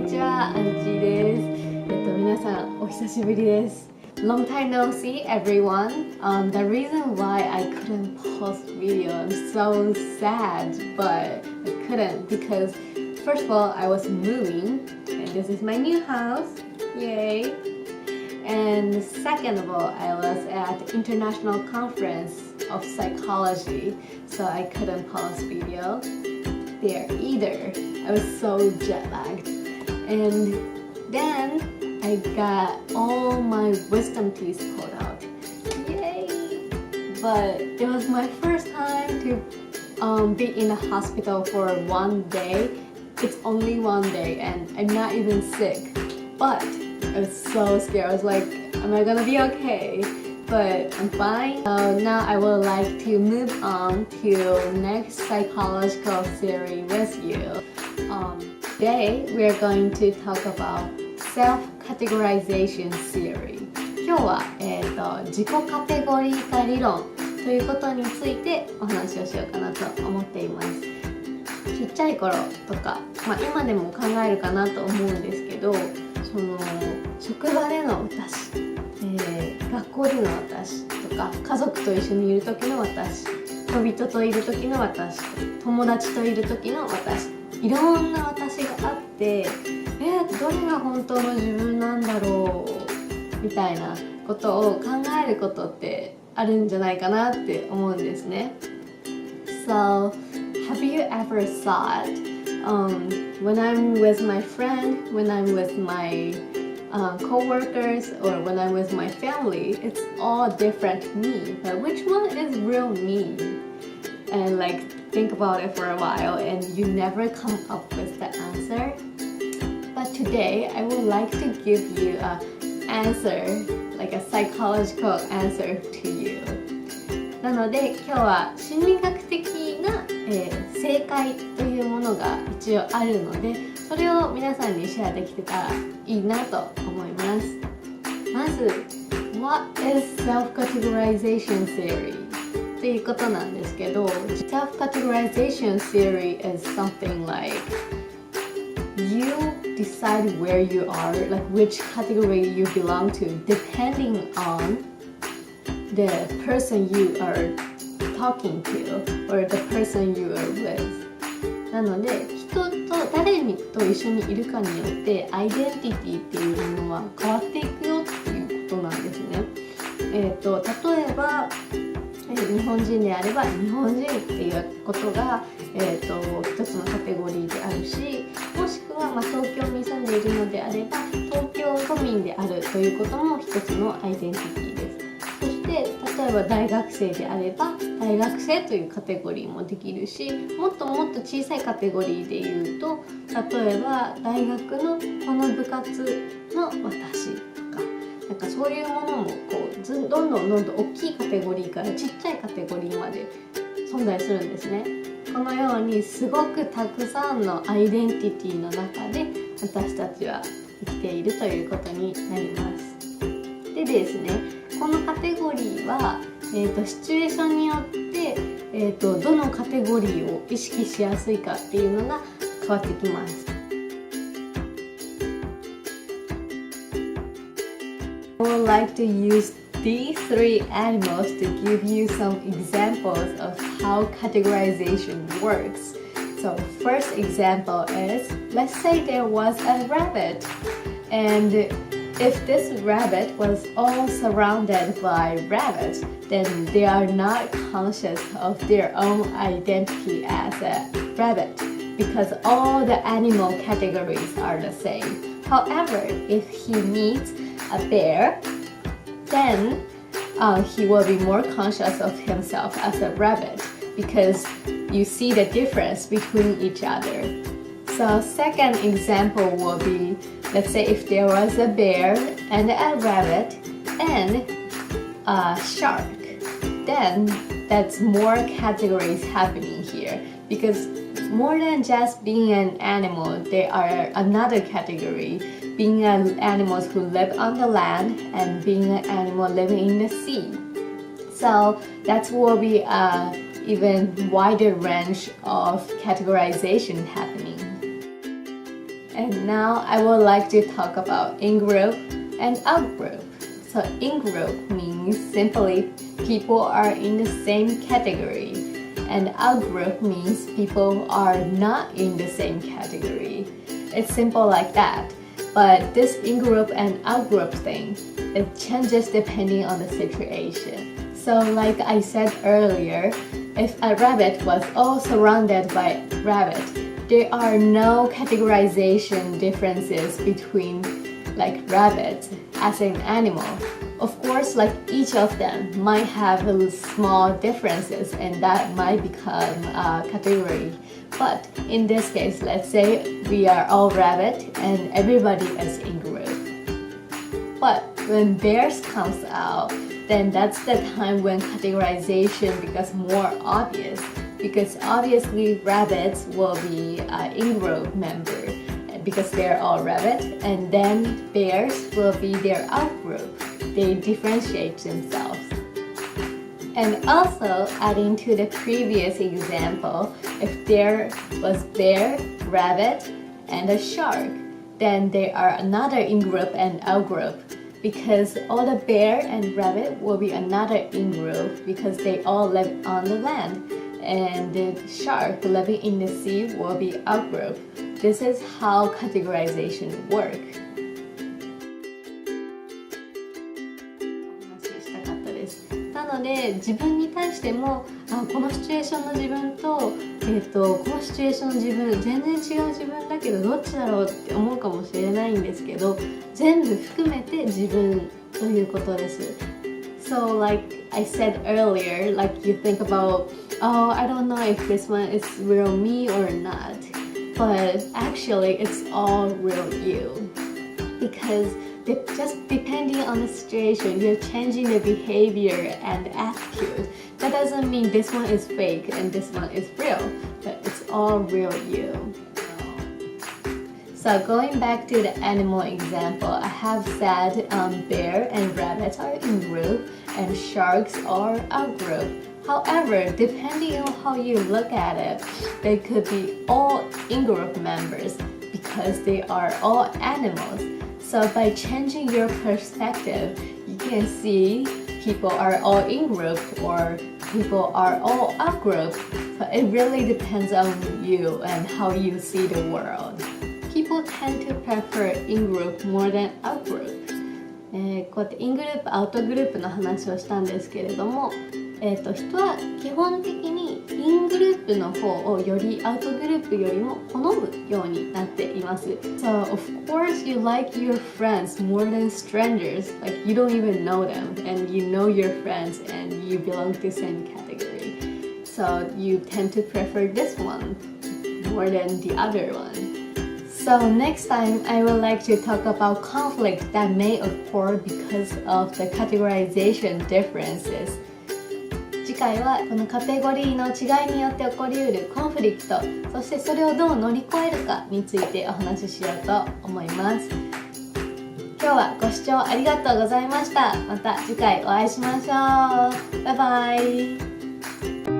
にちは、あんちいです。皆さんお久しぶりです。Long time no see, everyone. The reason why I couldn't post video, I'm so sad, but I couldn't because first of all, I was moving, and this is my new house. Yay! And second of all, I was at International Conference of Psychology, so I couldn't post video there either. I was so jet lagged. And then I got all my wisdom teeth pulled out. Yay! But it was my first time to be in a hospital for one day. It's only one day and I'm not even sick. But I was so scared. I was like, am I gonna be okay? But I'm fine. Now I would like to move on to next psychological theory with you. Today we are going to talk about Self Categorization Theory. 今日は、自己カテゴリー化理論ということについてお話をしようかなと思っています。ちっちゃい頃とか、今でも考えるかなと思うんですけど、職場での私、学校での私とか、家族と一緒にいる時の私、恋人といる時の私、友達といる時の私、いろんな私があって、どれが本当の自分なんだろうみたいなことを考えることってあるんじゃないかなって思うんですね。So, have you ever thought, when I'm with my friend, when I'm with my co-workers, or when I'm with my family, it's all different me, but which one is real me? And think about it for a while and you never come up with the answer. But today I would like to give you an answer, like a psychological answer to you. なので今日は心理学的な、正解というものが一応あるので、それを皆さんにシェアできてたらいいなと思います。まず What is Self Categorization Theory? ということなんですけど、 Self Categorization Theory is something like you decide where you are, like which category you belong to, depending on the person you are talking to or the person you are with. なので人と誰と一緒にいるかによってアイデンティティっていうものは変わっていくよっていうことなんですね。例えば日本人であれば日本人っていうことが、一つのカテゴリーであるし、もしくは、東京に住んでいるのであれば東京都民であるということも一つのアイデンティティです。そして例えば大学生であれば大学生というカテゴリーもできるし、もっともっと小さいカテゴリーで言うと、例えば大学のこの部活の私とか、そういうものもどんどん大きいカテゴリーからちっちゃいカテゴリーまで存在するんですね。このようにすごくたくさんのアイデンティティの中で私たちは生きているということになります。でですね、このカテゴリーは、シチュエーションによって、どのカテゴリーを意識しやすいかっていうのが変わってきます。I would like to use these three animals to give you some examples of how categorization works. So first example is, let's say there was a rabbit, and if this rabbit was all surrounded by rabbits, then they are not conscious of their own identity as a rabbit because all the animal categories are the same. However, if he meets a bear, then he will be more conscious of himself as a rabbit because you see the difference between each other. So second example will be, let's say if there was a bear and a rabbit and a shark, then that's more categories happening here because more than just being an animal, there are another category, being animals who live on the land and being an animal living in the sea. So that will be an even wider range of categorization happening. And now I would like to talk about in-group and out-group. So in-group means simply people are in the same category, and out-group means people are not in the same category. It's simple like that. But this in-group and out-group thing, it changes depending on the situation. So like I said earlier, if a rabbit was all surrounded by rabbit, there are no categorization differences between like rabbits as an animal. Of course, like each of them might have small differences and that might become a category. But in this case, let's say we are all rabbit and everybody is in group. But when bears comes out, then that's the time when categorization becomes more obvious, because obviously rabbits will be an in-group member because they're all rabbit, and then bears will be their out-group. They differentiate themselves. And also, adding to the previous example, if there was bear, rabbit, and a shark, then there are another in-group and out-group, because all the bear and rabbit will be another in-group because they all live on the land, and the shark living in the sea will be out-group. This is how categorization works. なので自分に対してもこのシチュエーションの自分と、このシチュエーションの自分全然違う自分だけどどっちだろうって思うかもしれないんですけど、全部含めて自分ということです。So like I said earlier, like you think about, oh, I don't know if this one is real me or not, but actually it's all real you, because just depending on the situation, you're changing the behavior and attitude. That doesn't mean this one is fake and this one is real, but it's all real you. So going back to the animal example, I have said bear and rabbits are in group and sharks are out group. However, depending on how you look at it, they could be all in-group members because they are all animals. So by changing your perspective, you can see people are all in-group or people are all out-group. So it really depends on you and how you see the world. People tend to prefer in-group more than out-group. こうやってイングループ、アウトグループの話をしたんですけれども、人は基本的にイングループの方をよりアウトグループよりも好むようになっています。So of course you like your friends more than strangers, like you don't even know them and you know your friends and you belong to the same category. So you tend to prefer this one more than the other one.So next time, I would like to talk about conflict that may occur because of the categorization differences. 次回はこのカテゴリーの違いによって起こりうるコンフリクト、そしてそれをどう乗り越えるかについてお話ししようと思います。今日はご視聴ありがとうございました。また次回お会いしましょう。バイバイ。